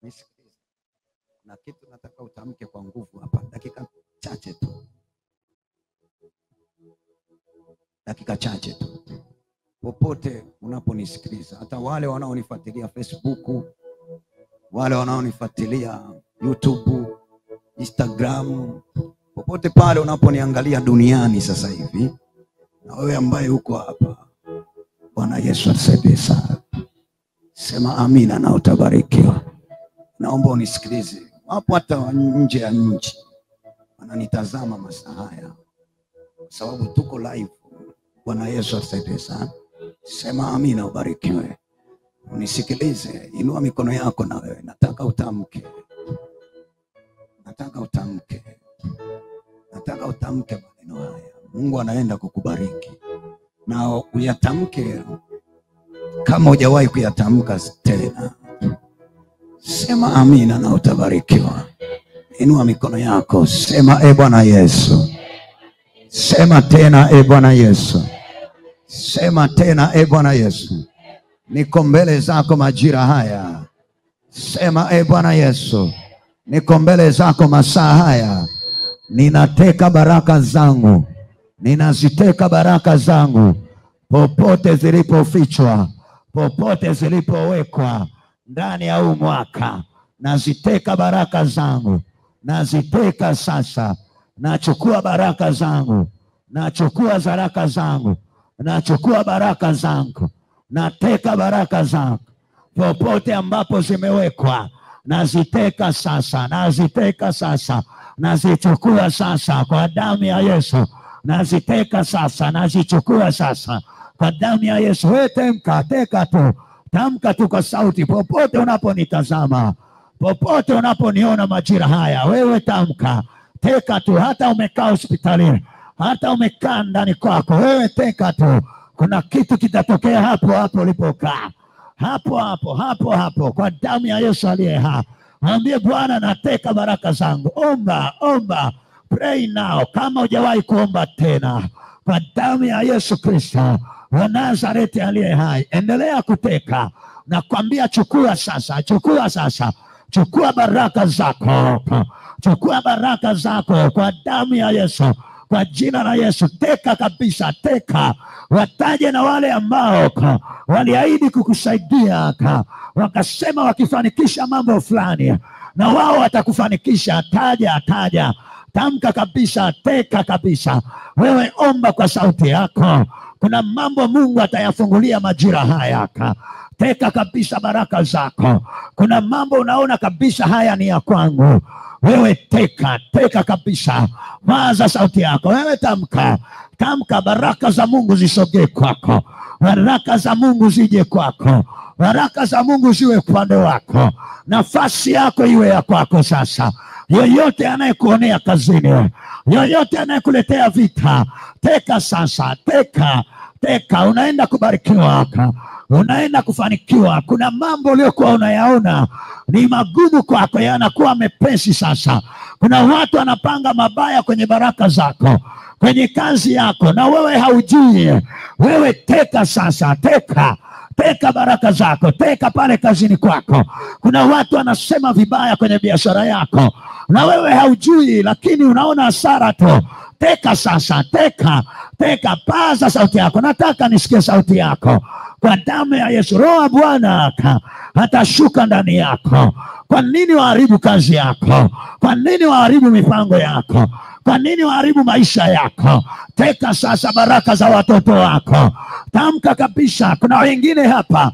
Nisikilize. Na kitu nataka utamke kwa nguvu hapa. Dakika chache tu. Dakika chache tu. Popote unaponisikiliza, hata wale wanaonifuatilia Facebook, wale wanaonifuatilia YouTube, Instagram, popote pale unaponiangalia duniani sasa hivi, na wewe ambaye uko hapa, Bwana Yesu atusaidie sana. Sema amina na utabarikiwa. Naomba unisikilize. Hapo hata nje ya nchi wananitazama masaa haya, sababu tuko live. Bwana Yesu atusaidie sana. Sema amina, ubarikiwe. Unisikilize, inua mikono yako na wewe. Nataka utamke. Nataka utamke. Nataka utamke maneno haya. Mungu anaenda kukubariki. Na uyatamke kama hujawahi kuyatamka tena. Sema amina na utabarikiwa. Inua mikono yako. Sema Bwana Yesu. Sema tena Bwana Yesu. Sema tena Bwana Yesu. Niko mbele zako majira haya. Sema Bwana Yesu. Niko mbele zako masaa haya. Ninateka baraka zangu. Ninaziteka baraka zangu. Popote zilipofichwa, popote zilipowekwa ndani ya huu mwaka, naziteka baraka zangu. Naziteka sasa. Nachukua baraka zangu. Nachukua baraka zangu. Nachukua baraka zangu. Nateka baraka zangu. Popote ambapo zimewekwa, naziteka sasa. Naziteka sasa. Nazichukua sasa kwa damu ya Yesu. Naziteka sasa. Nazichukua sasa kwa damu ya Yesu. Wewe temka, teka tu. Tamka tu kwa sauti. Popote unaponitazama, popote unaponiona majira haya, wewe tamka. Teka tu. Hata umekaa hospitalini, hata umekaa ndani kwako, wewe teka tu. Kuna kitu kitatokea hapo hapo ulipokaa. Hapo hapo, hapo hapo, kwa damu ya Yesu aliye hai. Mwambie Bwana, nateka baraka zangu. Omba, omba. Pray now kama hujawahi kuomba tena. Kwa damu ya Yesu Kristo wa Nazareti aliye hai, endelea kuteka. Nakwambia chukua sasa, chukua sasa. Chukua baraka zako. Chukua baraka zako kwa damu ya Yesu. Kwa jina la Yesu, teka kabisa, teka. Wataje na wale ambao waliahidi kukusaidia, wakasema wakifanikisha mambo fulani na wao watakufanikisha. Taja, taja. Tamka kabisa, teka kabisa. Wewe omba kwa sauti yako. Kuna mambo Mungu atayafungulia majira haya. Teka kabisa baraka zako. Kuna mambo unaona kabisa haya ni ya kwangu. Wewe teka, teka kabisa. Waza sauti yako. Wewe tamka. Tamka baraka za Mungu zisogee kwako. Baraka za Mungu zije kwako. Baraka za Mungu ziwe upande wako. Nafasi yako iwe ya kwako sasa. Yoyote anayekuonea kazini, yoyote anayekuletea vita, teka sasa, teka, teka. Unaenda kubarikiwa, unaenda kufanikiwa. Kuna mambo uliyokuwa unayaona ni magumu kwako, yanakuwa mepesi sasa. Kuna watu wanapanga mabaya kwenye baraka zako, kwenye kazi yako, na wewe haujui. Wewe teka sasa, teka. Teka baraka zako. Teka pale kazini kwako. Kuna watu wanasema vibaya kwenye biashara yako, na wewe haujui, lakini unaona hasara tu. Teka sasa, teka, teka. Paza sauti yako. Nataka nisikie sauti yako. Kwa damu ya Yesu, Roho wa Bwana atashuka ndani yako. Kwa nini waharibu kazi yako? Kwa nini waharibu mipango yako? Kwa nini waharibu maisha yako? Teka sasa baraka za watoto wako. Tamka kabisa. Kuna wengine hapa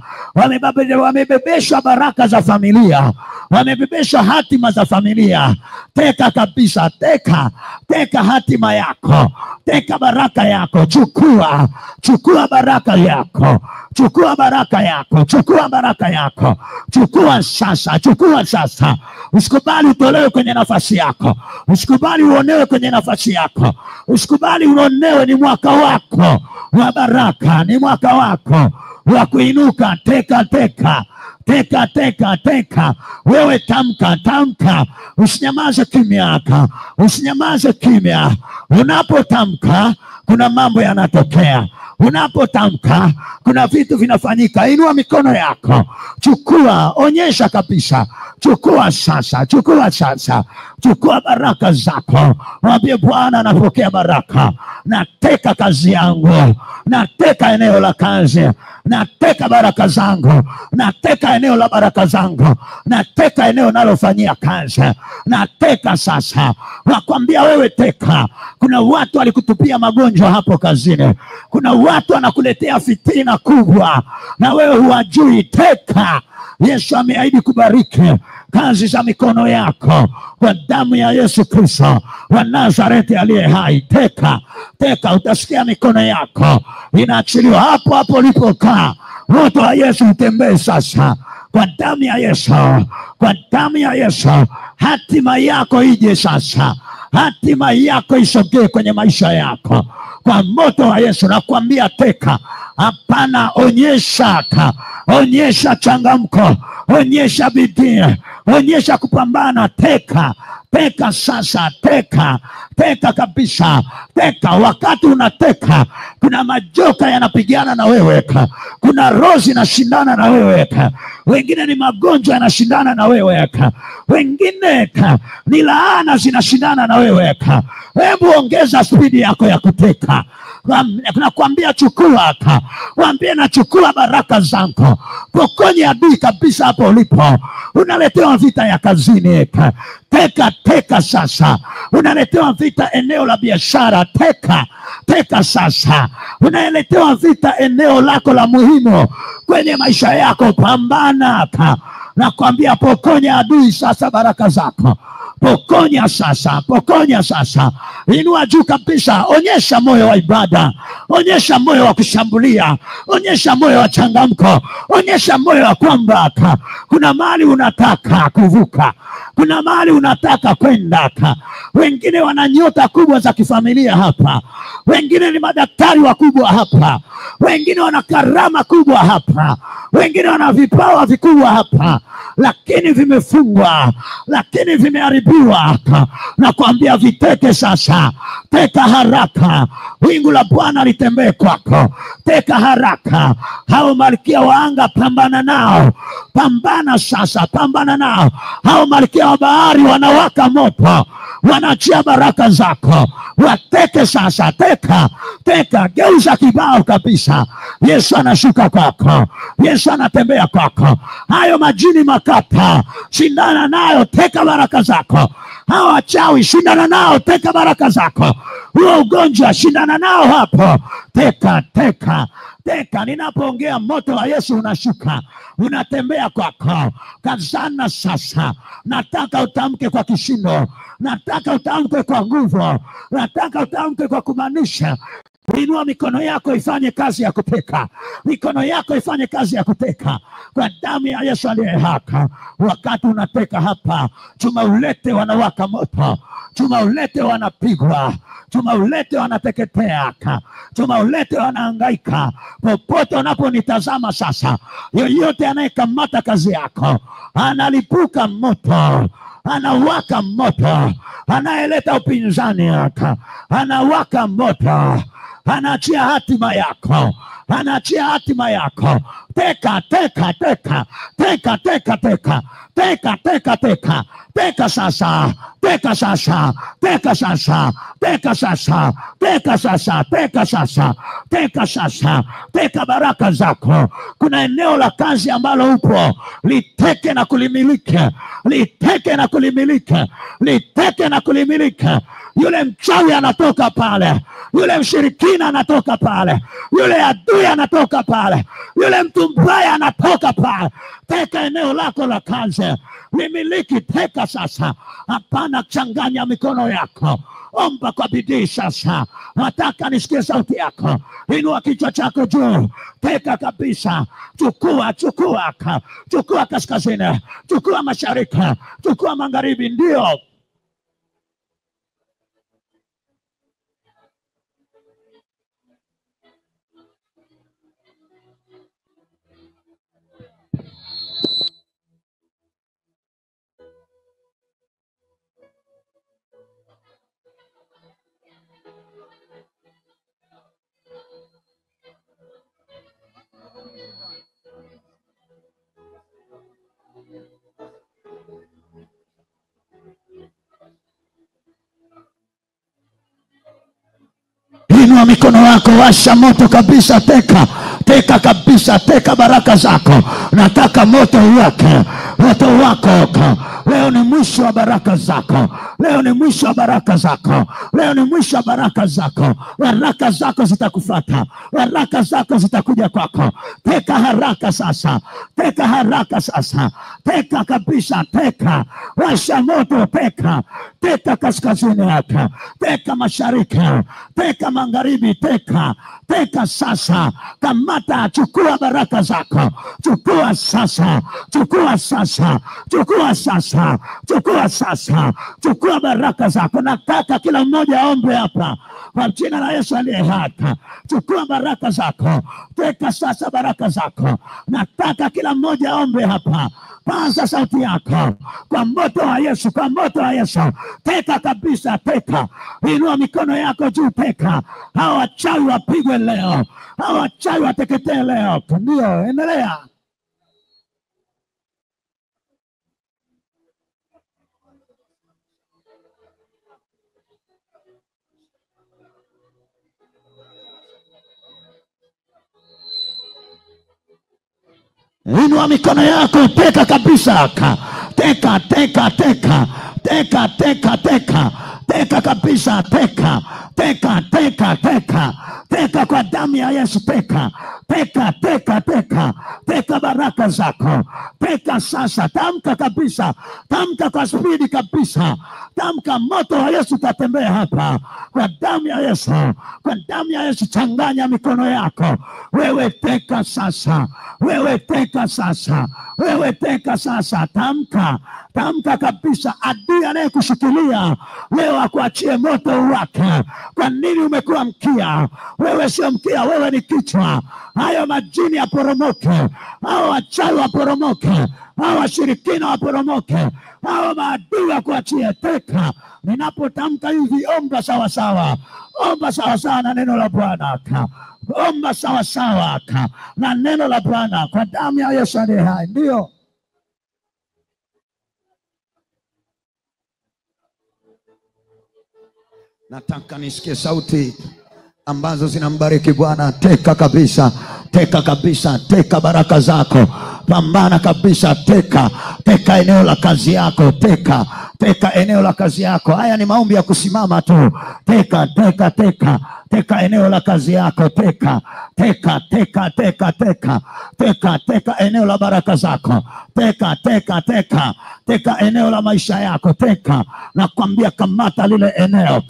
wamebebeshwa baraka za familia, wamebebeshwa hatima za familia. Teka kabisa, teka, teka hatima yako. Teka baraka yako. Chukua, chukua baraka yako. Chukua baraka yako. Chukua baraka yako. Chukua sasa, chukua sasa. Usikubali utolewe kwenye nafasi yako. Usikubali uonewe kwenye nafasi yako. Usikubali uonewe. Ni mwaka wako wa baraka. Ni mwaka wako wa kuinuka. Teka, teka. Teka, teka, teka. Wewe tamka, tamka. Usinyamaze kimya. Usinyamaze kimya. Unapotamka kuna mambo yanatokea. Unapotamka kuna vitu vinafanyika. Inua mikono yako. Chukua, onyesha kabisa. chukua sasa, chukua sasa, chukua baraka zako. Mwambie Bwana, napokea baraka, nateka kazi yangu, nateka eneo la kazi, nateka baraka zangu, nateka eneo la baraka zangu, nateka eneo nalofanyia kazi, nateka sasa. Nakwambia wewe teka. Kuna watu walikutupia magonjwa hapo kazini, kuna watu wanakuletea fitina kubwa na wewe huwajui. Teka. Yesu ameahidi kubariki kazi za mikono yako kwa damu ya Yesu Kristo wa Nazareti aliye hai. Teka, teka. Utasikia mikono yako inaachiliwa hapo hapo ulipokaa. Moto wa Yesu utembee sasa kwa damu ya Yesu, kwa damu ya Yesu. Hatima yako ije sasa, hatima yako isogee kwenye maisha yako kwa moto wa Yesu. Nakwambia teka. Hapana, onyesha, onyesha changamko, onyesha bidii, onyesha kupambana. Teka, teka sasa, teka, teka kabisa, teka. Wakati unateka, kuna majoka yanapigana na wewe, kuna roho zinashindana na wewe, wengine ni magonjwa yanashindana na wewe, wengine ni laana zinashindana na wewe. Hebu ongeza spidi yako ya kuteka. Nakwambia chukua, waambie nachukua baraka zangu. Pokonye adui kabisa hapo ulipo. Unaletewa vita ya kazini, teka, teka sasa. Unaletewa vita eneo la biashara, teka, teka sasa. Unaletewa vita eneo lako la muhimu kwenye maisha yako, pambana. Nakwambia pokonya adui sasa baraka zako. Pokonya sasa, pokonya sasa. Inua juu kabisa, onyesha moyo wa ibada, onyesha moyo wa kushambulia, onyesha moyo wa changamko, onyesha moyo wa kwamba kuna mahali unataka kuvuka, kuna mahali unataka kwenda. Wengine wana nyota kubwa za kifamilia hapa, wengine ni madaktari wakubwa hapa, wengine wana karama kubwa hapa, wengine wana vipawa vikubwa hapa, lakini vimefungwa, lakini vimeharibiwa. Nakwambia viteke sasa, teka haraka. Wingu la Bwana litembee kwako, teka haraka. Hao malkia wa anga, pambana nao, pambana sasa, pambana nao. Hao malkia wa bahari wanawaka moto, wanachia baraka zako, wateke sasa. Teka, teka. Geuza kibao kabisa. Yesu anashuka kwako, Yesu anatembea kwako. Hayo majini makata, shindana nayo, teka baraka zako. Hao wachawi, shindana nao, teka baraka zako. Huo ugonjwa, shindana nao hapo, teka, teka, teka. Ninapoongea moto wa Yesu unashuka, unatembea kwako. Kazana sasa. Nataka utamke kwa kishindo, nataka utamke kwa nguvu, nataka utamke kwa kumaanisha. Inua mikono yako ifanye kazi ya kuteka, mikono yako ifanye kazi ya kuteka kwa damu ya Yesu aliye haki. Wakati unateka hapa, chuma ulete wanawaka moto, chuma ulete wanapigwa, chuma ulete wanateketea, chuma ulete wanahangaika. Popote unaponitazama sasa, yoyote anayekamata kazi yako analipuka moto, anawaka moto, anayeleta upinzani anawaka moto, anaachia hatima yako, anaachia hatima yako. Teka, teka, teka, teka, teka, teka, teka, teka, teka, teka sasa, teka sasa, teka sasa, teka sasa, teka sasa, teka sasa, teka sasa, teka baraka zako. Kuna eneo la kazi ambalo upo, liteke na kulimilike, liteke na kulimilike, liteke na kulimilike. Yule mchawi anatoka pale, yule mshirikina anatoka pale, yule adui anatoka pale, yule mtu mbaya anatoka pale. Teka eneo lako la kazi, limiliki, teka sasa. Hapana changanya mikono yako, omba kwa bidii sasa. Nataka nisikie sauti yako, inua kichwa chako juu, teka kabisa. Chukua, chukua, chukua kaskazini, chukua mashariki, chukua magharibi. Ndio Inua mikono yako, washa moto kabisa, teka. Teka kabisa, teka baraka zako. Nataka moto wake, moto wako. Leo ni mwisho wa baraka zako. Leo ni mwisho wa baraka zako. Leo ni mwisho wa baraka zako. Baraka zako zitakufuata. Baraka zako zitakuja kwako. Teka haraka sasa. Teka haraka sasa. Teka kabisa, teka. Washa moto, teka. Teka kaskazini yako. Teka mashariki. Teka magharibi, teka. Teka sasa. Kamata, chukua baraka zako. Chukua sasa. Chukua sasa. Chukua sasa. Chukua sasa. Chukua baraka zako. Nataka kila mmoja aombe hapa kwa jina la Yesu aliye hai. Chukua baraka zako. Teka sasa baraka zako. Nataka kila mmoja aombe hapa. Paza sauti yako kwa moto wa Yesu, kwa moto wa Yesu. Teka kabisa, teka. Inua mikono yako juu, teka. Hao wachawi wapigwe leo. Hao wachawi wateketee leo. Ndio, endelea. Inua mikono yako, teka kabisa. Teka, teka, teka. Teka, teka, teka. Teka kabisa, teka. Teka, teka, teka. Teka kwa damu ya Yesu, teka. Teka, teka, teka. Teka baraka zako. Teka sasa, tamka kabisa. Tamka kwa spidi kabisa. Tamka, moto wa Yesu tatembea hapa. Kwa damu ya Yesu. Kwa damu ya Yesu, changanya mikono yako. Wewe teka sasa. Wewe teka sasa. Wewe teka sasa. Tamka. Tamka kabisa, adui anayekushikilia leo akuachie moto wake. Kwa nini umekuwa mkia? Wewe sio mkia, wewe ni kichwa. Hayo majini yaporomoke. Hao wachawi waporomoke. Hao washirikina waporomoke. Hao maadui wakuachie. Teka. Ninapotamka hivi, omba sawa sawa. Omba sawa sawa na neno la Bwana. Omba sawa sawa na neno la Bwana kwa damu ya Yesu aliye hai. Ndio. Nataka nisikie sauti ambazo zinambariki Bwana. Teka kabisa, teka kabisa, teka baraka zako. Pambana kabisa, teka. Teka eneo la kazi yako, teka. Teka eneo la kazi yako. Haya ni maombi ya kusimama tu. Teka, teka, teka. Teka eneo la kazi yako, teka. Teka, teka, teka, teka. Teka, teka eneo la baraka zako. Teka, teka, teka. Teka eneo la maisha yako, teka. Nakwambia kamata lile eneo.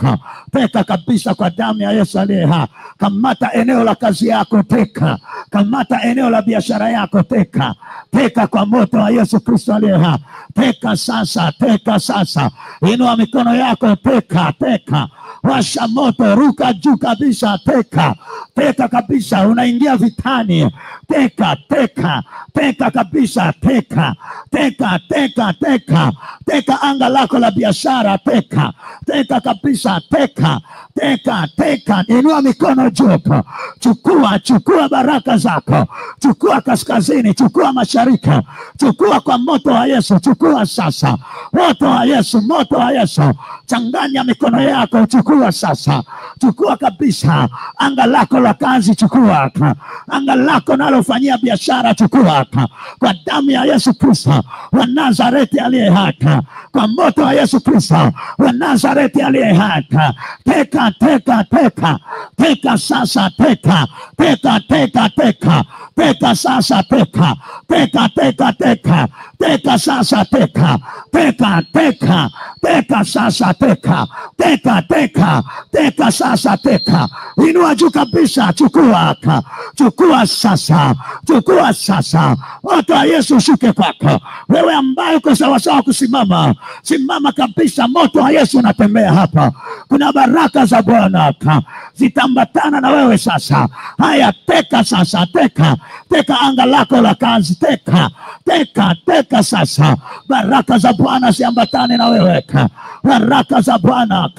Teka kabisa kwa damu ya Yesu aliye hai. Kamata eneo la kazi yako, teka. Kamata eneo la biashara yako, teka. Teka kwa moto wa Yesu Kristo aliye hai. Teka sasa, teka sasa. Inua mikono yako, teka, teka. Washa moto, ruka juu kabisa, teka. Teka kabisa, unaingia vitani. Teka, teka. Teka kabisa, teka. Teka, teka, teka. Teka anga lako la biashara, teka. Teka kabisa, teka. Teka, teka. Inua mikono juu. Chukua, chukua baraka zako. Chukua kaskazini, chukua mashariki. Chukua kwa moto wa Yesu, chukua sasa. Moto wa Yesu, moto wa Yesu. Changanya mikono yako, chukua sasa. Chukua kabisa. Anga lako la kazi, chukua. Anga lako nalofanyia biashara, chukua. Kwa damu ya Yesu Kristo wa Nazareti aliye hai. Kwa moto wa Yesu Kristo wa Nazareti aliye hai. Teka, teka, teka. Teka sasa, teka. Teka, teka, teka. Teka sasa, teka. Teka, teka, teka. Teka sasa, teka. Teka, teka. Teka sasa, teka. Teka, teka. Teka sasa, teka. Inua juu kabisa, chukua. Chukua sasa. Chukua sasa. Moto wa Yesu shuke kwako. Wewe ambaye uko sawa sawa kusimama, simama kabisa. Moto wa Yesu unatembea hapa. Kuna baraka za Bwana zitambatana na wewe sasa. Haya, teka sasa, teka. teka anga lako la kazi, teka sasa. Baraka za Bwana ziambatane na wewe, baraka za Bwana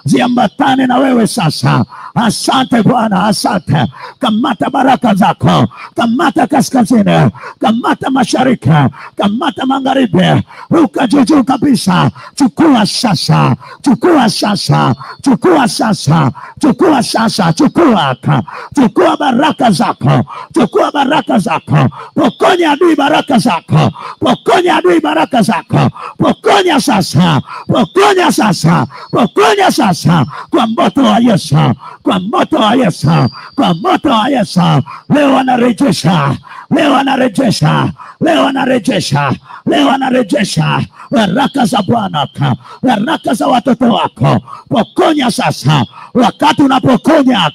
ziambatane na wewe sasa. Asante Bwana, asante. Kamata baraka zako, kamata kaskazini, kamata mashariki, kamata magharibi, ruka juu kabisa. Chukua sasa, chukua sasa, chukua sasa, chukua sasa, chukua baraka zako, chukua baraka zako. Pokonya adui baraka zako, pokonya adui baraka zako, pokonya sasa, pokonya sasa, pokonya sasa, kwa moto wa Yesu, kwa moto wa Yesu, kwa moto wa Yesu. Leo anarejesha, leo anarejesha, leo anarejesha, leo anarejesha baraka za Bwana, baraka za watoto wako. Pokonya sasa. Wakati unapokonya,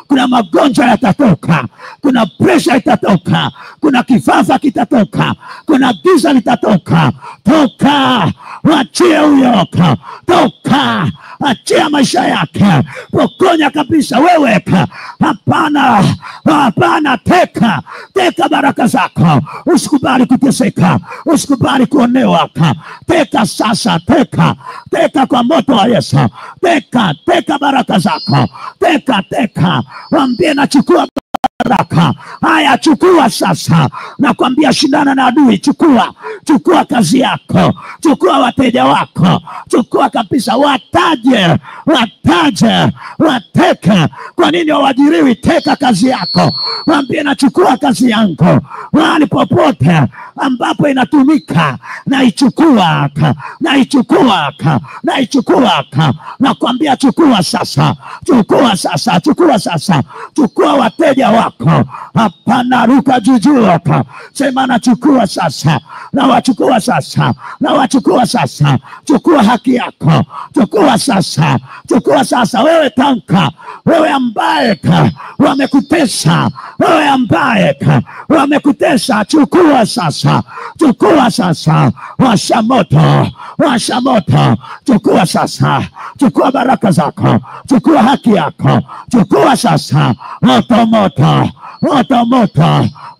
kuna magonjwa yatatoka, kuna presha itatoka, kuna kifafa kitatoka, kuna giza litatoka. Toka, wachie huyo, toka, achia maisha yake. Pokonya kabisa wewe. Hapana, hapana, teka baraka zako. Usikubali kuteseka, usikubali kuonewa. Teka sasa, teka kwa moto wa Yesu. Teka baraka zako, teka. Waambie nachukua baraka. Haya, chukua sasa. Nakwambia shindana na adui, chukua kazi yako, chukua wateja wako, chukua kabisa. Wataje, wateke. Kwa nini hawajiriwi? Teka kazi yako. Waambie nachukua kazi yangu, mahali popote ambapo inatumika naichukua. Nakwambia chukua sasa, chukua wateja wako. Hapana, ruka juu, sema nachukua sasa, nawachukua sasa, chukua haki yako, chukua sasa. Wewe tanka, wewe ambaye wamekutesa, wewe ambaye wamekutesa, chukua sasa, washa moto, chukua sasa, chukua baraka zako, chukua haki yako, chukua sasa.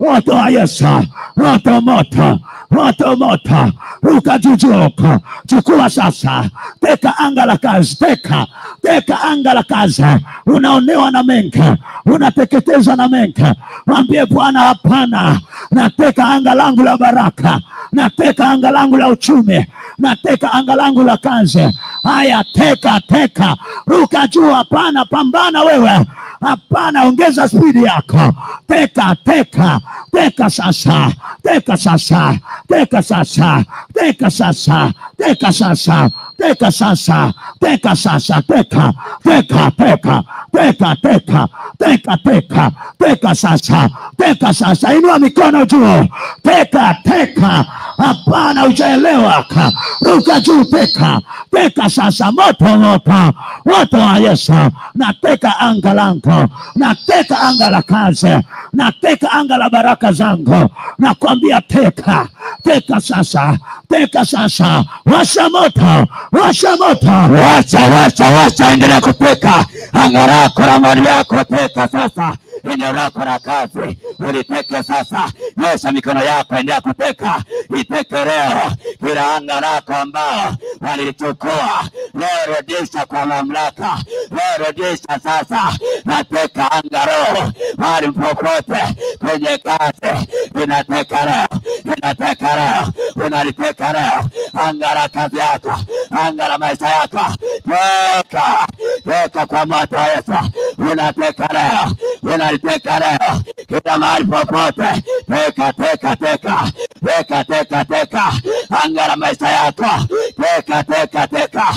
Moto wa Yesu, moto, ruka juu, chukua sasa. Teka anga la kazi, teka anga la kazi. Unaonewa na mengi, unateketezwa na mengi. Mwambie Bwana hapana, nateka anga langu la baraka, nateka anga langu la uchumi, nateka anga langu la kazi. Haya, teka, ruka juu. Hapana, pambana wewe. Hapana, ongeza spidi yako. Teka sasa. Sasa. Inua mikono juu. Teka. Hapana, hujaelewa. Ruka juu, teka sasa. Moto wa Yesu. Nateka anga langu, nateka anga la kazi, nateka anga la baraka zangu. Nakwambia teka sasa. Washa moto. Wacha, endelea kuteka anga lako la mali yako. Teka sasa eneo lako la kazi, uliteke sasa. Nyosha mikono yako, endelea kuteka. Iteke leo kila anga lako ambao walichukua. Leo rudisha kwa mamlaka, leo rudisha sasa. Nateka anga roho mahali popote kwenye kazi, inateka leo, unaliteka leo. Anga la kazi yako, anga la maisha yako, teka kwa moto wa Yesu. Unateka leo, unaliteka leo kila mahali popote. Teka anga la maisha yako, teka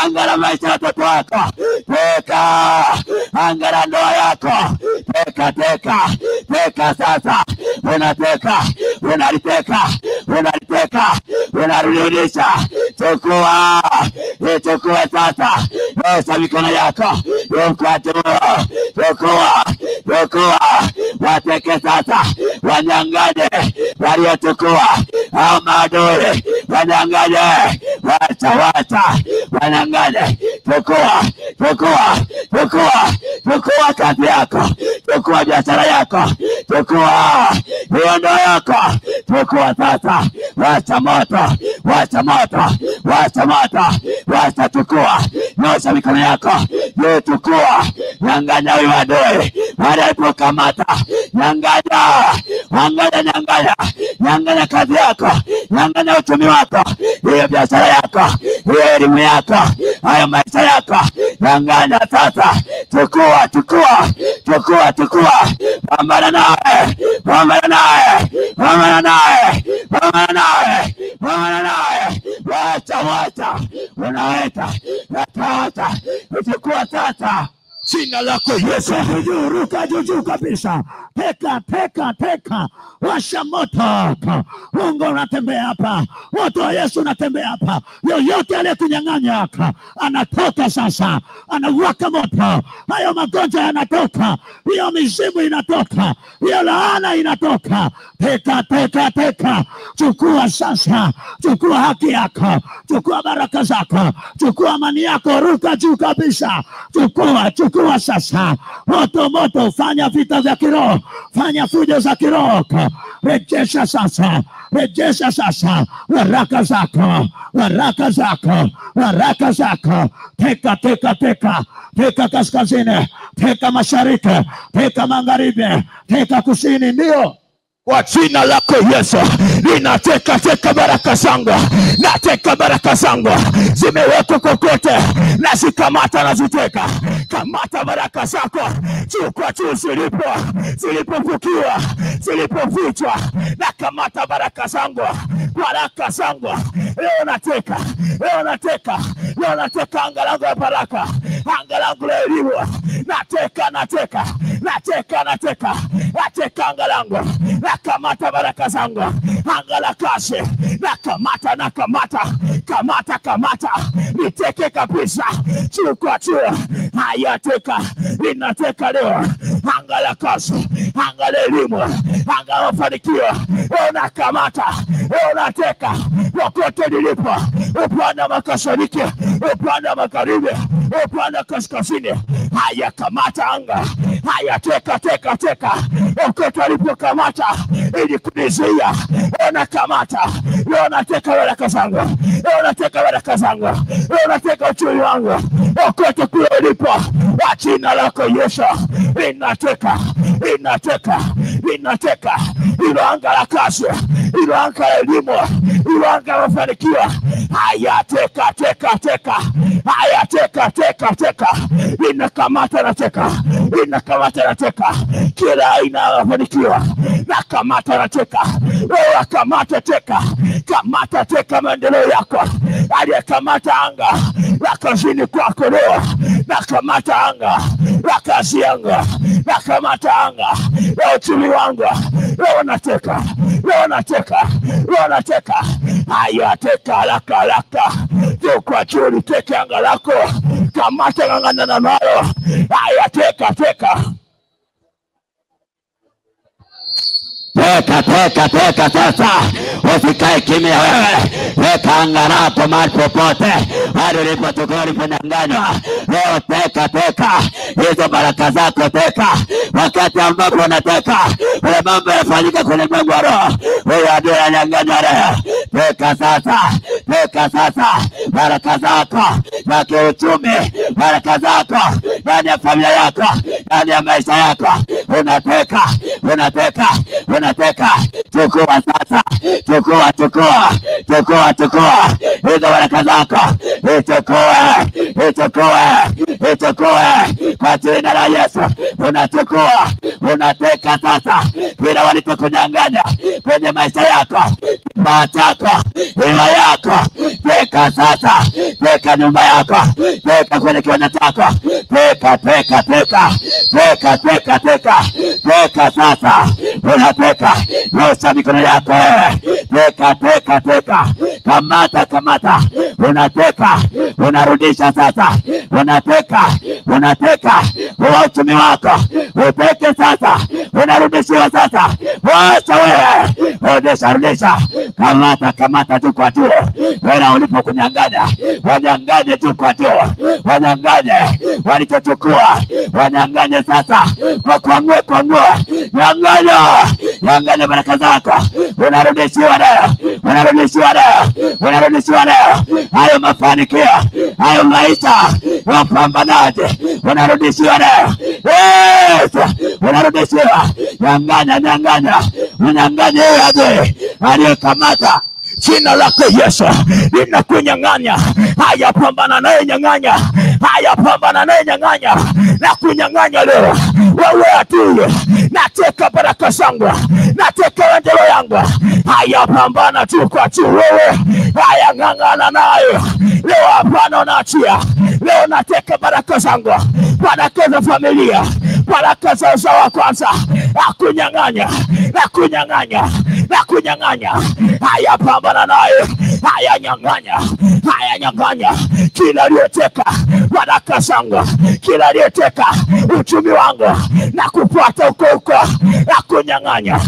anga la maisha ya watoto wako, teka anga la ndoa yako, teka sasa. Unaliteka, unarudisha. Chukua sasa. Nyosha mikono yako, chukua. Wateke sasa, wanyang'anye waliochukua. Hao maadui wanyang'anye, wacha wanyang'anye. Chukua chukua kazi yako, chukua biashara yako, chukua viondo yako, chukua sasa. Washa moto, washa moto, washa moto, washa, chukua, nyosha mikono yako, chukua, nyanganya huyu adui, walipokamata, nyanganya, nyanganya, nyanganya kazi yako, nyanganya uchumi wako, hiyo biashara yako, hiyo elimu yako, hayo maisha yako, nyanganya sasa, chukua, chukua, chukua, chukua, pambana naye, pambana naye, pambana naye, pambana naye, pambana naye, wacha, wacha, unaweza, wacha, chukua sasa. Jina lako Yesu, ruka juu kabisa. Teka, teka, teka. Washa moto. Mungu unatembea hapa. Moto wa Yesu unatembea hapa. Yoyote aliyekunyang'anya hapa anatoka sasa. Anawaka moto. Hayo magonjwa yanatoka. Hiyo mizimu inatoka. Hiyo laana inatoka. Teka, teka, teka. Chukua sasa. Chukua haki yako. Chukua baraka zako. Chukua amani yako. Ruka juu kabisa. Chukua, chukua sasa. Moto, moto. Fanya vita vya kiroho. Fanya fujo za kiroho. Rejesha sasa. Rejesha sasa. Baraka zako. Baraka zako. Baraka zako. Teka, teka, teka. Teka kaskazini. Teka mashariki. Teka magharibi. Teka kusini. Ndio. Kwa jina lako Yesu, ninateka teka baraka zangu, nateka baraka zangu, zimewekwa kokote, nazikamata naziteka. Kamata baraka zako, chukua tu zilipofukiwa, zilipofichwa, na kamata baraka zangu, baraka zangu. Leo nateka, leo nateka, leo nateka anga langu ya baraka, anga langu la elimu, nateka, nateka, nateka, nateka, nateka anga langu. Nakamata baraka zangu, anga la kasi, nakamata, nakamata, kamata, kamata, niteke kabisa, chukua tu, haya teka, ninateka leo, anga la kasi, anga la elimu, anga la mafanikio, nakamata, nateka, wakote nilipo, upande wa mashariki, upande wa magharibi, upande wa kaskazini, haya kamata anga, haya teka, teka, teka, wakote alipo kamata, ili kunizuia, nakamata, nateka baraka zangu, nateka baraka zangu, nateka uchumi wangu, wakote kule ulipo, kwa jina lako Yesu, ninateka, ninateka, ninateka, ilo anga la kasi, ilo anga la elimu, ilo anga la mafanikio, haya teka, teka, teka, haya teka, teka, teka, ninakamata, nateka, ninakamata, nateka, kila aina ya mafanikio, nakamata, nateka, kamata, teka, kamata, teka maendeleo yako, aliyekamata anga la kazini kwako leo, nakamata anga la kazi yangu, nakamata anga la uchumi wangu, leo nateka, leo nateka, leo nateka, haya teka, laka, laka, kwa juu, teke anga lako, kamata, ngangana na nalo, haya teka, teka. Teka, teka, teka sasa, usikae kimya wewe, weka anga lako mahali popote, hadi ulipotoka uliponyang'anywa, leo teka, teka, hizo baraka zako teka, wakati ambapo unateka, wale mambo yanafanyika kwenye mlango wa roho, wewe adui ananyang'anywa leo, teka sasa, teka sasa, baraka zako, za kiuchumi, baraka zako, ndani ya familia yako, ndani ya maisha yako, unateka, unateka, unateka, chukua sasa, chukua, chukua, chukua, chukua, hizo baraka zako, chukua, chukua, chukua, kwa jina la Yesu, unachukua, unateka sasa, bila walipokunyang'anya kwenye maisha yako, matako, hila yako, teka sasa, teka nyumba yako, teka kwenye kiwanja chako, teka, teka, teka, teka, teka, teka, teka sasa, unateka, nyosha mikono yako, teka, teka, teka, kamata, kamata, unateka, unarudisha sasa, unateka, unateka, kwa uchumi wako, uteke sasa, unarudishiwa sasa, wacha wewe, rudisha, rudisha, kamata tu kwa tu. Wewe ulipokunyang'anya, wanyang'anye tu kwa tu. Wanyang'anye walichochukua, wanyang'anye sasa kwa kuangua. Nyang'anya baraka zako. Unarudishiwa leo. Hayo mafanikio, hayo maisha, wapambanaji, unarudishiwa leo. Yes! Unarudishiwa. Nyang'anya adui aliyekamata. Jina lako Yesu linakunyang'anya. Haya, pambana naye, nyang'anya. Na kunyang'anya leo. Wewe adui, nateka baraka zangu, nateka maendeleo yangu. Haya, pambana tu kwa tu wewe. Haya, ng'ang'ana nayo leo. Hapana, unaachia leo. Nateka baraka zangu, baraka za familia, baraka za uzao wa kwanza. Nakunyang'anya. Haya, pambana nayo. Haya, nyang'anya kila aliyeteka baraka zangu, kila aliyeteka uchumi wangu na kupata huko. Nakunyang'anya.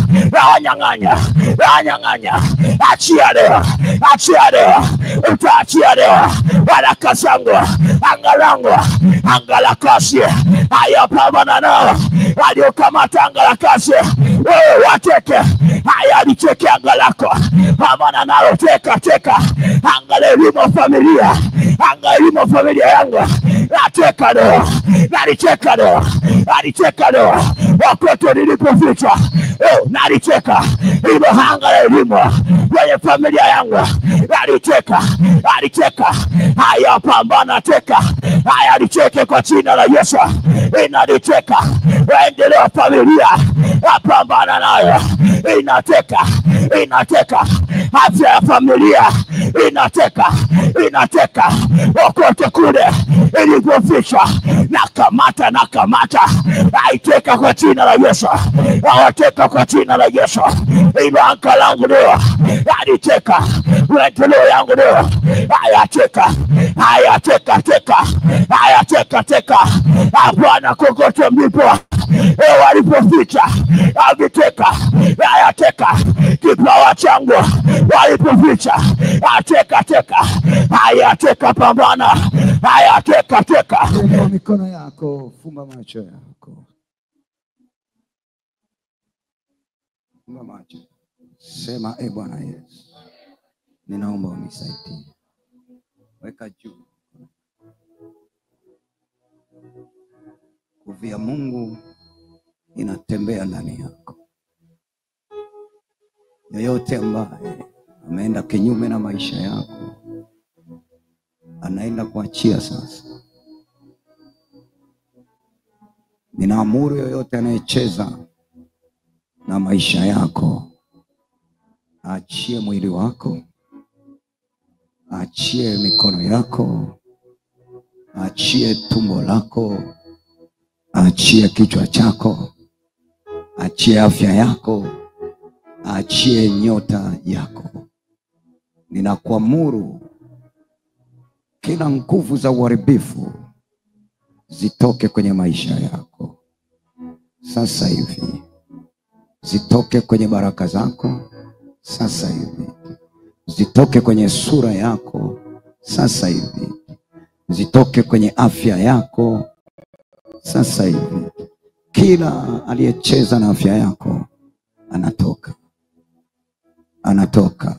Achia leo. Utaachia leo baraka zangu, anga la kasi. Haya, pambana nao waliokamata anga la kasi. Wewe wateke. Haya, alicheke anga lako. Pambana nalo, teka. Anga limo familia yangu. Nateka leo. Nalicheka leo. Wakote nilipoficha. Nalicheka. Hilo anga limo kwenye familia yangu. Nalicheka. Haya, pambana, teka. Haya, alicheke kwa jina la Yesu. Inalicheka. Endelea familia. Pambana nayo. Inateka. Afya ya familia inateka. Wakote kule ilipoficha. Nakamata. Aiteka kwa jina la Yesu. Awateka kwa jina la Yesu. Ilo anga langu leo. Aliteka. Maendeleo yangu leo. Teka. Bwana, kokote mlipo walipoficha, aviteka. Teka kipawa changu walipoficha. Teka. Pambana. Teka. Fumba mikono yako, fumba macho yako. Sema, Bwana Yesu, ninaomba unisaidie. Weka juu. Nguvu ya Mungu inatembea ndani yako. Yeyote ambaye ameenda kinyume na maisha yako anaenda kuachia sasa. Ninaamuru yoyote anayecheza na maisha yako, achie mwili wako, achie mikono yako, achie tumbo lako, achie kichwa chako, achie afya yako, achie nyota yako. Ninakuamuru kila nguvu za uharibifu zitoke kwenye maisha yako sasa hivi. Zitoke kwenye baraka zako sasa hivi. Zitoke kwenye sura yako sasa hivi. Zitoke kwenye afya yako sasa hivi. Kila aliyecheza na afya yako anatoka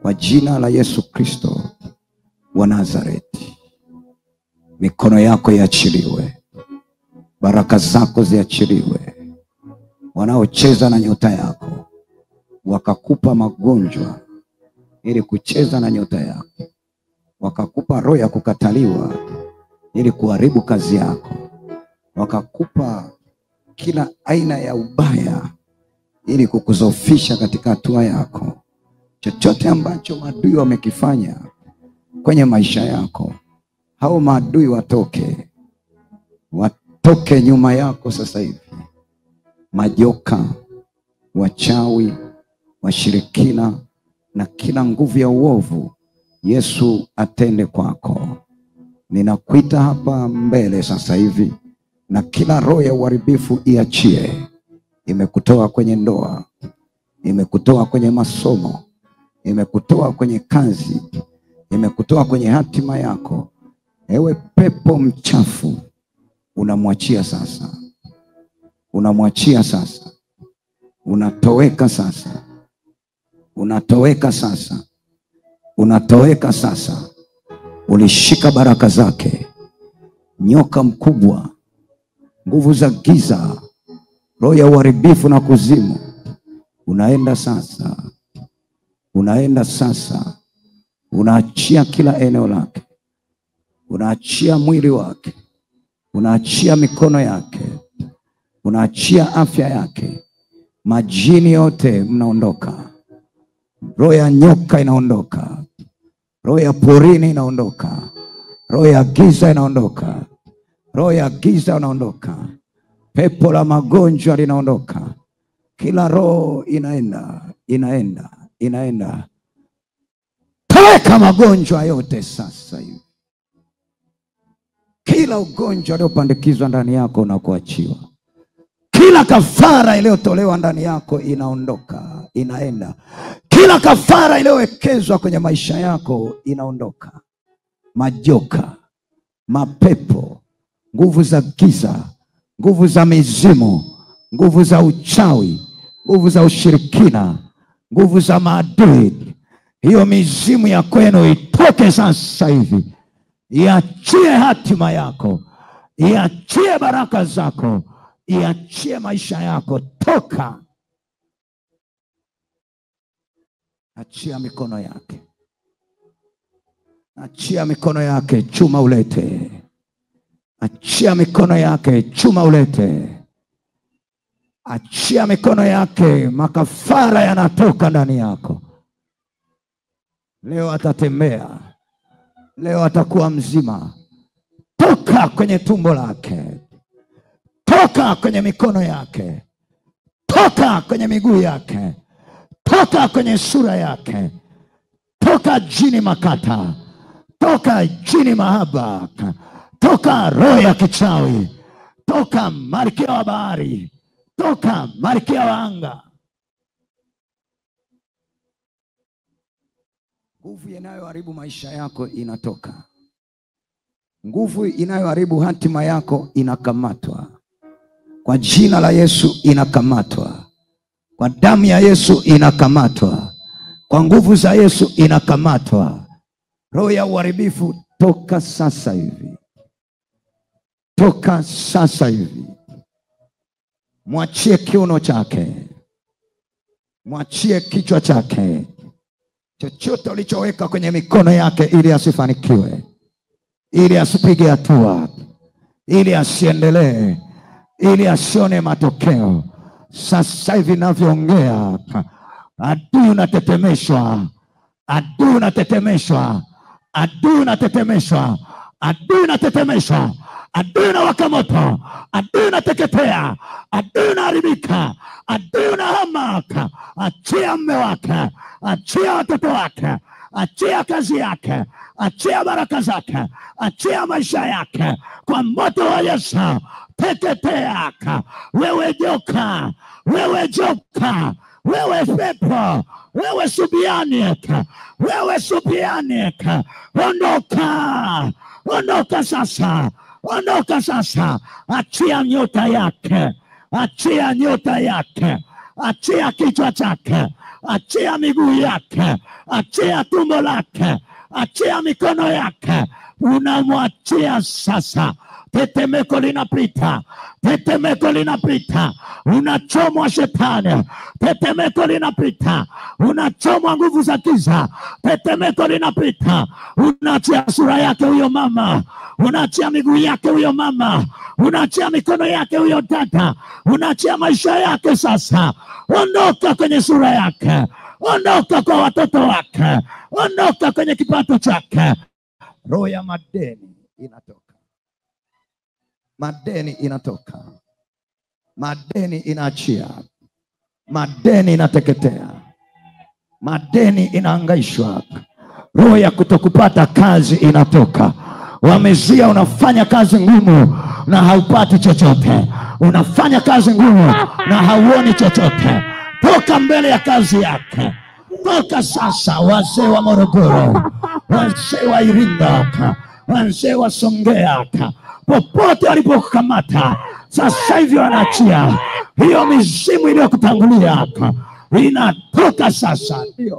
kwa jina la Yesu Kristo wa Nazareti. Mikono yako iachiliwe, baraka zako ziachiliwe. Wanaocheza na nyota yako wakakupa magonjwa ili kucheza na nyota yako, wakakupa roho ya kukataliwa ili kuharibu kazi yako, wakakupa kila aina ya ubaya ili kukuzofisha katika hatua yako. Chochote ambacho maadui wamekifanya kwenye maisha yako, hao maadui watoke nyuma yako sasa hivi. Majoka, wachawi, washirikina na kila nguvu ya uovu, Yesu atende kwako. Ninakuita hapa mbele sasa hivi, na kila roho ya uharibifu iachie. Imekutoa kwenye ndoa, imekutoa kwenye masomo, imekutoa kwenye kazi, imekutoa kwenye hatima yako. Ewe pepo mchafu, unamwachia sasa. Unamwachia sasa. Unatoweka sasa. Unatoweka sasa. Unatoweka sasa. Ulishika baraka zake. Nyoka mkubwa, nguvu za giza, roho ya uharibifu na kuzimu, unaenda sasa. Unaenda sasa. Unaachia kila eneo lake. Unaachia mwili wake. Unaachia mikono yake. Unaachia afya yake. Majini yote mnaondoka. Roho ya nyoka inaondoka. Roho ya porini inaondoka. Roho ya giza inaondoka. Roho ya giza inaondoka. Pepo la magonjwa linaondoka. Kila roho inaenda. Toweka magonjwa yote sasa hivi. Kila ugonjwa uliopandikizwa ndani yako unakuachiwa. Kila kafara iliyotolewa ndani yako inaondoka, inaenda. Kila kafara iliyowekezwa kwenye maisha yako inaondoka. Majoka, mapepo, nguvu za giza, nguvu za mizimu, nguvu za uchawi, nguvu za ushirikina, nguvu za maadui, hiyo mizimu ya kwenu itoke sasa hivi. Iachie hatima yako. Iachie baraka zako. Iachie maisha yako. Toka. Achia mikono yake. Achia mikono yake, chuma ulete. Achia mikono yake, chuma ulete. Achia mikono yake, makafara yanatoka ndani yako. Leo atatembea. Leo atakuwa mzima. Toka kwenye tumbo lake. Toka kwenye mikono yake. Toka kwenye miguu yake. Toka kwenye sura yake. Toka jini makata. Toka jini mahaba. Toka roho ya kichawi. Toka malkia wa bahari. Toka malkia wa anga. Nguvu inayoharibu maisha yako inatoka. Nguvu inayoharibu hatima yako inakamatwa. Kwa jina la Yesu inakamatwa. Kwa damu ya Yesu inakamatwa. Kwa nguvu za Yesu inakamatwa. Roho ya uharibifu, toka sasa hivi. Toka sasa hivi. Mwachie kiuno chake. Mwachie kichwa chake. Chochote ulichoweka kwenye mikono yake ili asifanikiwe, ili asipige hatua, ili asiendelee, ili asione matokeo, sasa hivi ninavyoongea, adui unatetemeshwa. Adui unatetemeshwa. Adui unatetemeshwa. Adui unatetemeshwa. Adui unawaka moto. Adui unateketea. Adui unaharibika. Adui unahamaka. Achia mume wake. Achia watoto wake. Achia kazi yake. Achia baraka zake. Achia maisha yake. Kwa moto wa Yesu. Teketea. Wewe joka. Wewe joka. Wewe pepo. Wewe subianik. Wewe subianik. Ondoka. Ondoka sasa. Ondoka sasa. Achia nyota yake. Achia nyota yake. Achia kichwa chake. Achia miguu yake. Achia tumbo lake. Achia mikono yake. Unamwachia sasa. Tetemeko linapita. Tetemeko linapita. Unachomwa shetani. Tetemeko linapita. Unachomwa nguvu za giza. Tetemeko linapita. Unaachia sura yake huyo mama. Unaachia miguu yake huyo mama. Unaachia mikono yake huyo dada. Unaachia maisha yake sasa. Ondoka kwenye sura yake. Ondoka kwa watoto wake. Ondoka kwenye kipato chake. Roho ya madeni inatoka. Madeni inatoka. Madeni inaachia. Madeni inateketea. Madeni inaangaishwa. Roho ya kutokupata kazi inatoka. Wamezia unafanya kazi ngumu na haupati chochote. Unafanya kazi ngumu na hauoni chochote. Toka mbele ya kazi yake. toka sasa. Wazee wa Morogoro, wazee wa Iringa, wazee wa Songea, popote walipokamata, sasa hivi wanaachia. Hiyo mizimu iliyokutangulia inatoka sasa. Ndio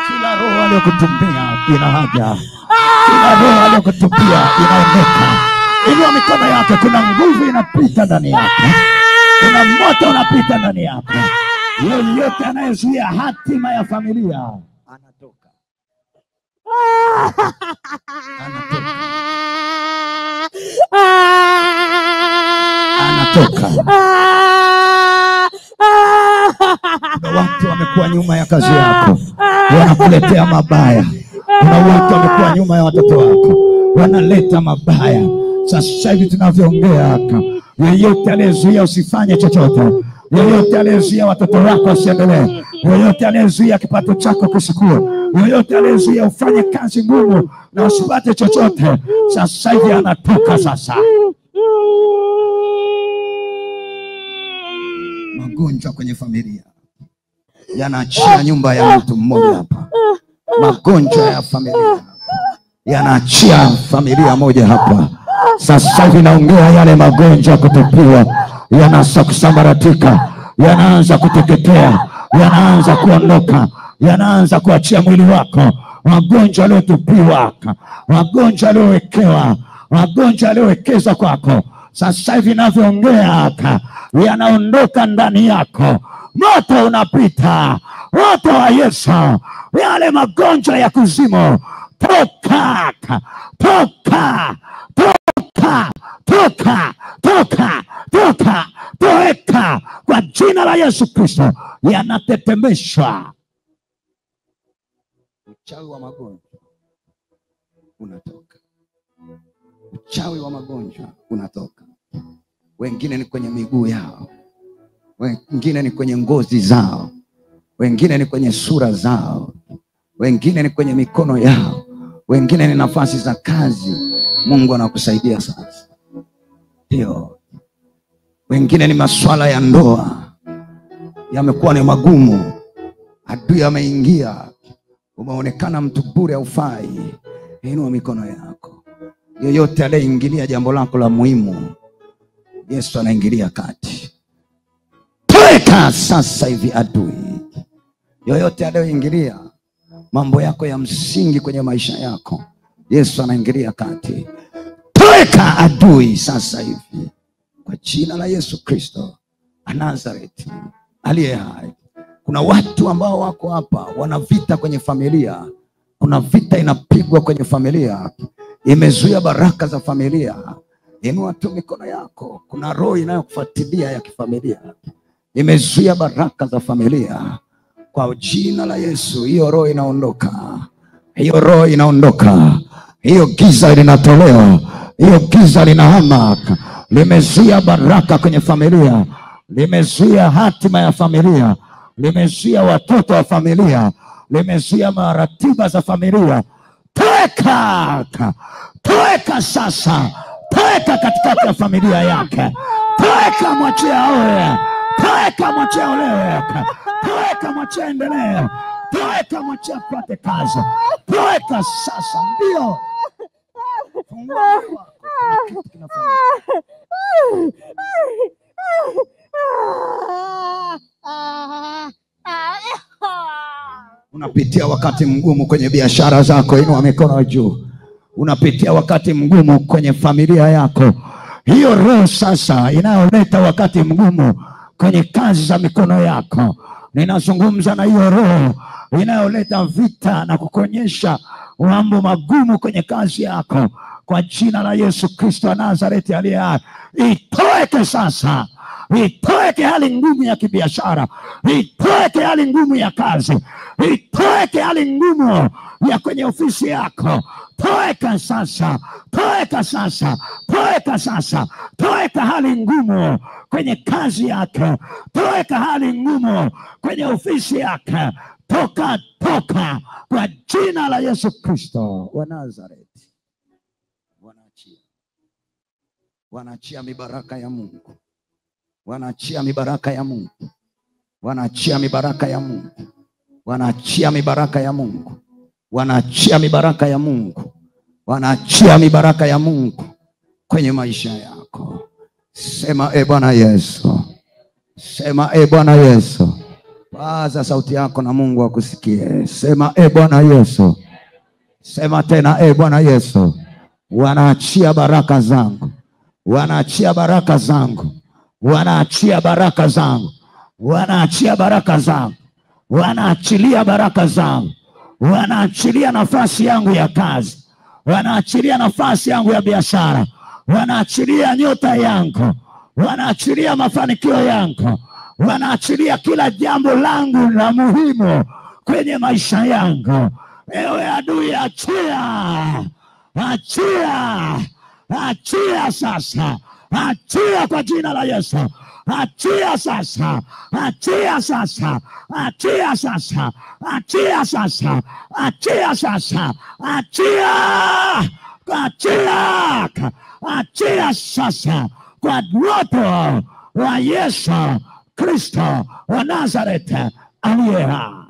kila roho aliyokutumbia inahaja, kila roho aliyokutumbia inaondoka. Inua mikono yake, kuna nguvu inapita ndani yake, kuna moto unapita ndani yake. Yeyote anayezuia hatima ya familia anatoka, anatoka. Kuna watu wamekuwa nyuma ya kazi yako, wanakuletea mabaya. Kuna watu wamekuwa nyuma ya watoto wako, wanaleta mabaya. Sasa hivi tunavyoongea, yeyote aliyezuia usifanye chochote, yeyote aliyezuia watoto wako wasiendelee, yeyote aliyezuia kipato chako kisikue, yeyote aliyezuia ufanye kazi ngumu na usipate chochote, sasa hivi anatoka sasa. Magonjwa kwenye familia yanaachia nyumba ya mtu mmoja hapa. Magonjwa ya familia yanaachia familia moja hapa. Sasa hivi naongea, yale magonjwa kutupiwa yanaanza kusambaratika, yanaanza kuteketea, yanaanza kuondoka, yanaanza kuachia mwili wako. Magonjwa yaliyotupiwa, magonjwa yaliyowekewa, magonjwa yaliyowekeza kwako, sasa hivi ninavyoongea yanaondoka ndani yako. Moto unapita, moto wa Yesu. Yale magonjwa ya kuzimu, toka, toka, toka, toka, toka, toka, toka kwa jina la Yesu Kristo. Yanatetemeshwa. Uchawi wa magonjwa unatoka, uchawi wa magonjwa unatoka. Wengine ni kwenye miguu yao, wengine ni kwenye ngozi zao, wengine ni kwenye sura zao, wengine ni kwenye mikono yao, wengine ni nafasi za kazi. Mungu anakusaidia sasa. Ndio, wengine ni masuala ya ndoa, yamekuwa ni magumu, adui ameingia, umeonekana mtu bure haufai. Inua mikono yako. Yeyote aliyeingilia jambo lako la muhimu, Yesu anaingilia kati. Toka sasa hivi adui. Yoyote aliyeingilia mambo yako ya msingi kwenye maisha yako, Yesu anaingilia kati. Toka adui sasa hivi kwa jina la Yesu Kristo wa Nazareti aliye hai. Kuna watu ambao wako hapa wana vita kwenye familia. Kuna vita inapigwa kwenye familia, imezuia baraka za familia. Inua tu mikono yako. Kuna roho inayokufuatilia ya kifamilia, imezuia baraka za familia. Kwa jina la Yesu, hiyo roho inaondoka, hiyo roho inaondoka, hiyo giza linatolewa, hiyo giza linahama. Limezuia baraka kwenye familia, limezuia hatima ya familia, limezuia watoto wa familia, limezuia maratiba za familia. Toka, toka sasa, toka katikati ya familia yake. Toka, mwachie aoe, toka mwachie olewe, toka mwachie endelee, toka mwachie apate kazi. Toka sasa. Ndio unapitia wakati mgumu kwenye biashara zako, inua mikono juu. Unapitia wakati mgumu kwenye familia yako, hiyo roho sasa inayoleta wakati mgumu kwenye kazi za mikono yako, ninazungumza na hiyo roho inayoleta vita na kukuonyesha mambo magumu kwenye kazi yako. Kwa jina la Yesu Kristo wa Nazareti aliye hai, itoeke sasa. Itoeke hali ngumu ya kibiashara, itoeke hali ngumu ya kazi, itoeke hali ngumu ya kwenye ofisi yako. Toeka sasa, toeka sasa, toeka sasa. Toeka hali ngumu kwenye kazi yake, toeka hali ngumu kwenye ofisi yake. Toka, toka kwa jina la Yesu Kristo wa Nazareti. Wanaachia mibaraka ya Mungu, wanaachia mibaraka ya Mungu, wanaachia mibaraka ya Mungu, wanaachia mibaraka ya Mungu, wanaachia mibaraka ya Mungu, wanaachia mibaraka ya Mungu kwenye maisha yako. Sema Bwana Yesu, sema Bwana Yesu. Paza sauti yako na Mungu akusikie. Sema Bwana Yesu. Sema tena Bwana Yesu. Wanaachia baraka zangu, wanaachia baraka zangu, wanaachia baraka zangu, wanaachia baraka zangu, wanaachilia baraka zangu, wanaachilia nafasi yangu ya kazi, wanaachilia nafasi yangu ya biashara, wanaachilia nyota yangu, wanaachilia mafanikio yangu, wanaachilia kila jambo langu la muhimu kwenye maisha yangu. Ewe adui, achia, achia, achia sasa, achia kwa jina la Yesu. Achia sasa, achia sasa, achia sasa, achia sasa, achia sasa, achia, achia, achia sasa kwa moto wa Yesu Kristo wa Nazareti aliye hai.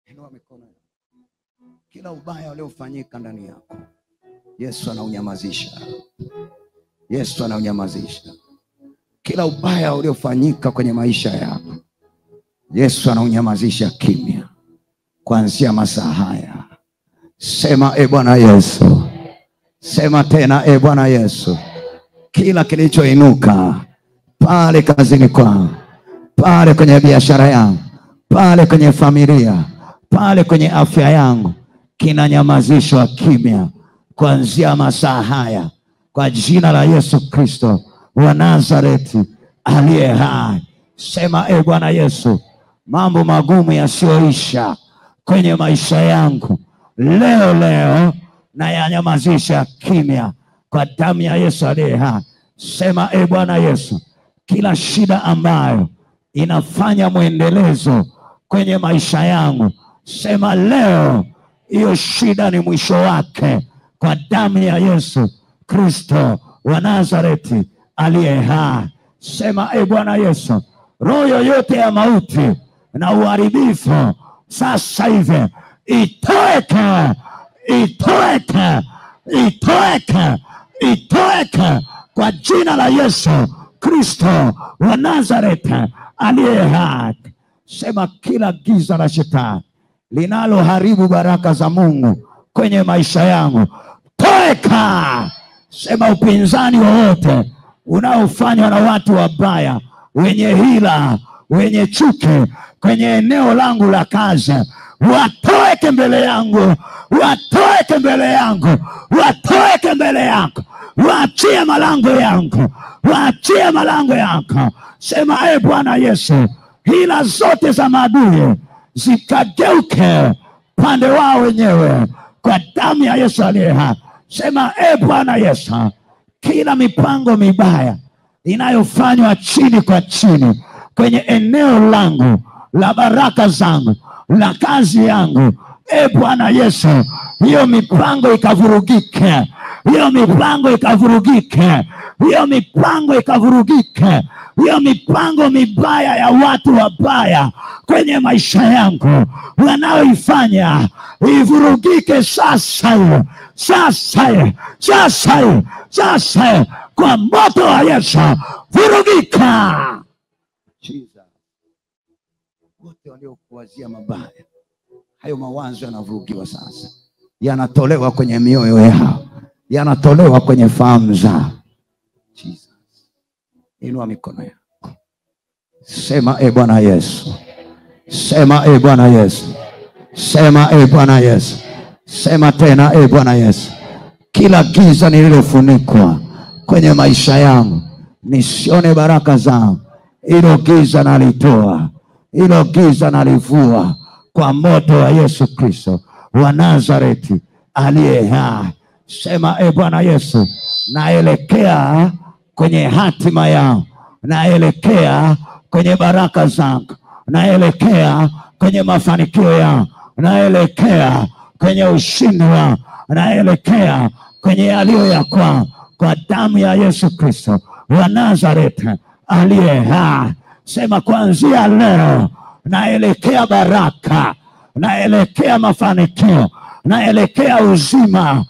Inua mikono. Kila ubaya uliofanyika ndani yako, Yesu anaunyamazisha. Yesu anaunyamazisha. Kila ubaya uliofanyika kwenye maisha yako, Yesu anaunyamazisha kimya kuanzia masaa haya. Sema Bwana Yesu. Sema tena Bwana Yesu. Kila kilichoinuka pale kazini kwangu, pale kwenye biashara yangu, pale kwenye familia, pale kwenye afya yangu, kinanyamazishwa kimya kuanzia masaa haya kwa jina la Yesu Kristo wa Nazareti aliye hai. Sema Bwana Yesu. Mambo magumu yasiyoisha kwenye maisha yangu leo na yanyamazisha kimya kwa damu ya Yesu aliye hai. Sema Bwana Yesu. Kila shida ambayo inafanya mwendelezo kwenye maisha yangu, sema leo hiyo shida ni mwisho wake kwa damu ya Yesu Kristo wa Nazareti aliye hai. Sema Bwana Yesu. Roho yoyote ya mauti na uharibifu sasa hivi itoeke, itoeke, itoeke, itoeke kwa jina la Yesu Kristo wa Nazareti aliye hai. Sema kila giza la shetani linaloharibu baraka za Mungu kwenye maisha yangu, toeka. Sema upinzani wowote unaofanywa na watu wabaya, wenye hila, wenye chuki kwenye eneo langu la kazi, watoeke mbele yangu, watoeke mbele yangu, watoeke mbele yangu, waachie malango yangu, waachie malango yangu. Sema Bwana Yesu. Hila zote za maadui zikageuke pande wao wenyewe kwa damu ya Yesu aliye hai. Sema Bwana Yesu. Kila mipango mibaya inayofanywa chini kwa chini kwenye eneo langu la baraka zangu, la kazi yangu, Bwana Yesu, hiyo mipango ikavurugike, hiyo mipango ikavurugike, hiyo mipango ikavurugike, hiyo mipango mibaya ya watu wabaya kwenye maisha yangu wanaoifanya ivurugike sasa, sasa, sasa, sasa kwa moto wa Yesu. Vurugika. Wote waliokuwazia mabaya, hayo mawazo yanavurugiwa sasa, yanatolewa kwenye mioyo yao, yanatolewa kwenye fahamu zao. Jesus. Inua mikono yako. Sema Bwana Yesu. Sema Bwana Yesu. Sema Bwana Yesu. Sema tena Bwana Yesu. Kila giza nililofunikwa kwenye maisha yangu nisione baraka zangu, hilo giza nalitoa, hilo giza nalivua kwa moto wa Yesu Kristo wa Nazareti aliye hai. Sema Bwana Yesu. Naelekea kwenye hatima yangu, naelekea kwenye baraka zangu, naelekea kwenye mafanikio yangu, naelekea kwenye ushindi wangu, naelekea kwenye yaliyo ya kwangu kwa damu ya Yesu Kristo wa Nazareti aliye hai. Sema kuanzia leo naelekea baraka, naelekea mafanikio, naelekea uzima.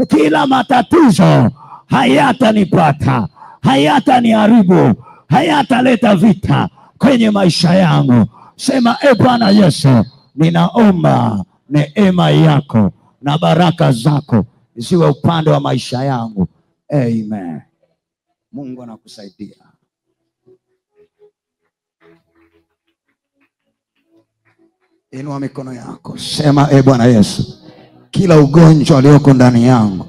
Kila matatizo hayatanipata, hayataniharibu, hayataleta vita kwenye maisha yangu. Sema Bwana Yesu, ninaomba neema yako na baraka zako ziwe upande wa maisha yangu. Amen. Mungu anakusaidia. Inua mikono yako, sema Bwana Yesu, kila ugonjwa ulioko ndani yangu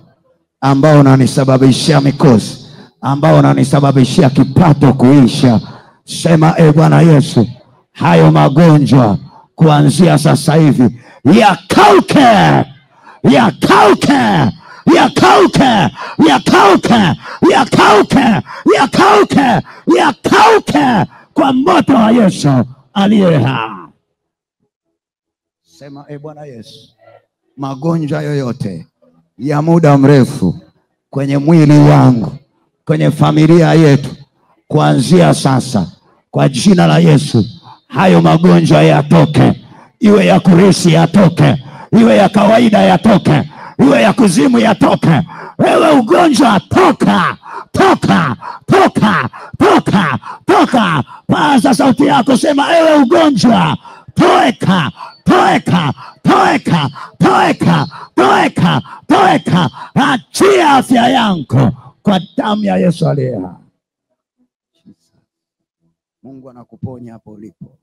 ambao unanisababishia mikosi, ambao unanisababishia kipato kuisha, sema Bwana Yesu, hayo magonjwa kuanzia sasa hivi yakauke, yakauke, yakauke, yakauke, yakauke, yakauke, yakauke kwa moto wa Yesu aliye hai. Sema Bwana Yesu, magonjwa yoyote ya muda mrefu kwenye mwili wangu, kwenye familia yetu, kuanzia sasa kwa jina la Yesu, hayo magonjwa yatoke. Iwe ya kurisi yatoke, iwe ya kawaida yatoke, iwe ya kuzimu yatoke. Wewe ugonjwa toka, toka, toka, toka, toka. Paza sauti yako, sema ewe ugonjwa toeka, toeka, toeka, toeka, toeka, toeka. Achia afya yangu kwa damu ya Yesu aliye hai. Mungu anakuponya hapo ulipo.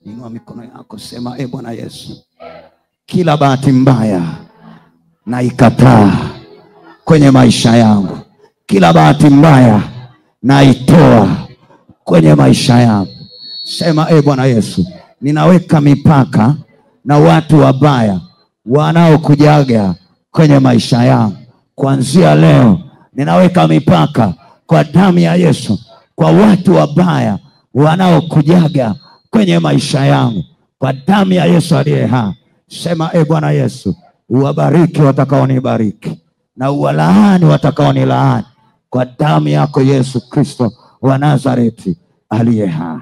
Inua mikono yako, sema Bwana Yesu, kila bahati mbaya na ikataa kwenye maisha yangu, kila bahati mbaya na itoa kwenye maisha yangu. Sema Bwana Yesu, ninaweka mipaka na watu wabaya wanaokujaga kwenye maisha yangu. Kuanzia leo ninaweka mipaka kwa damu ya Yesu kwa watu wabaya wanaokujaga kwenye maisha yangu, kwa damu ya Yesu aliye hai. Sema Bwana Yesu, uwabariki watakaonibariki na uwalaani watakaonilaani kwa damu yako Yesu Kristo wa Nazareti aliye hai.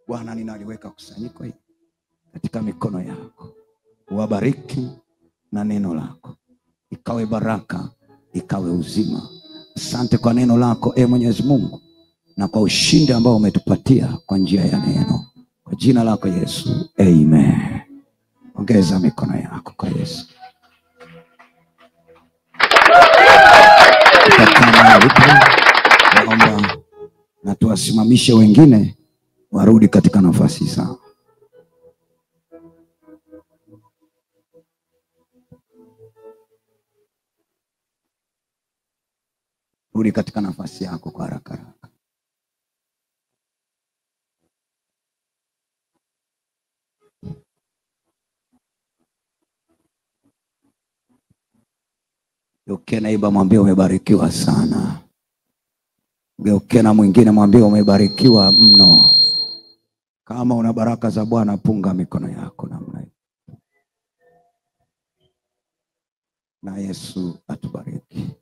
Bwana, ninaliweka kusanyiko hili katika mikono yako. Uwabariki na neno lako, ikawe baraka, ikawe uzima. Asante kwa neno lako Mwenyezi Mungu, na kwa ushindi ambao umetupatia kwa njia ya neno, kwa jina lako Yesu, amen. Ongeza mikono yako kwa Yesu. Naomba na tuwasimamishe wengine warudi katika nafasi zao. Rudi katika nafasi yako kwa haraka haraka. Geuke naiba, mwambie umebarikiwa sana. Geuke na mwingine, mwambie umebarikiwa mno. Kama una baraka za Bwana, punga mikono yako namna hiyo. Na Yesu atubariki.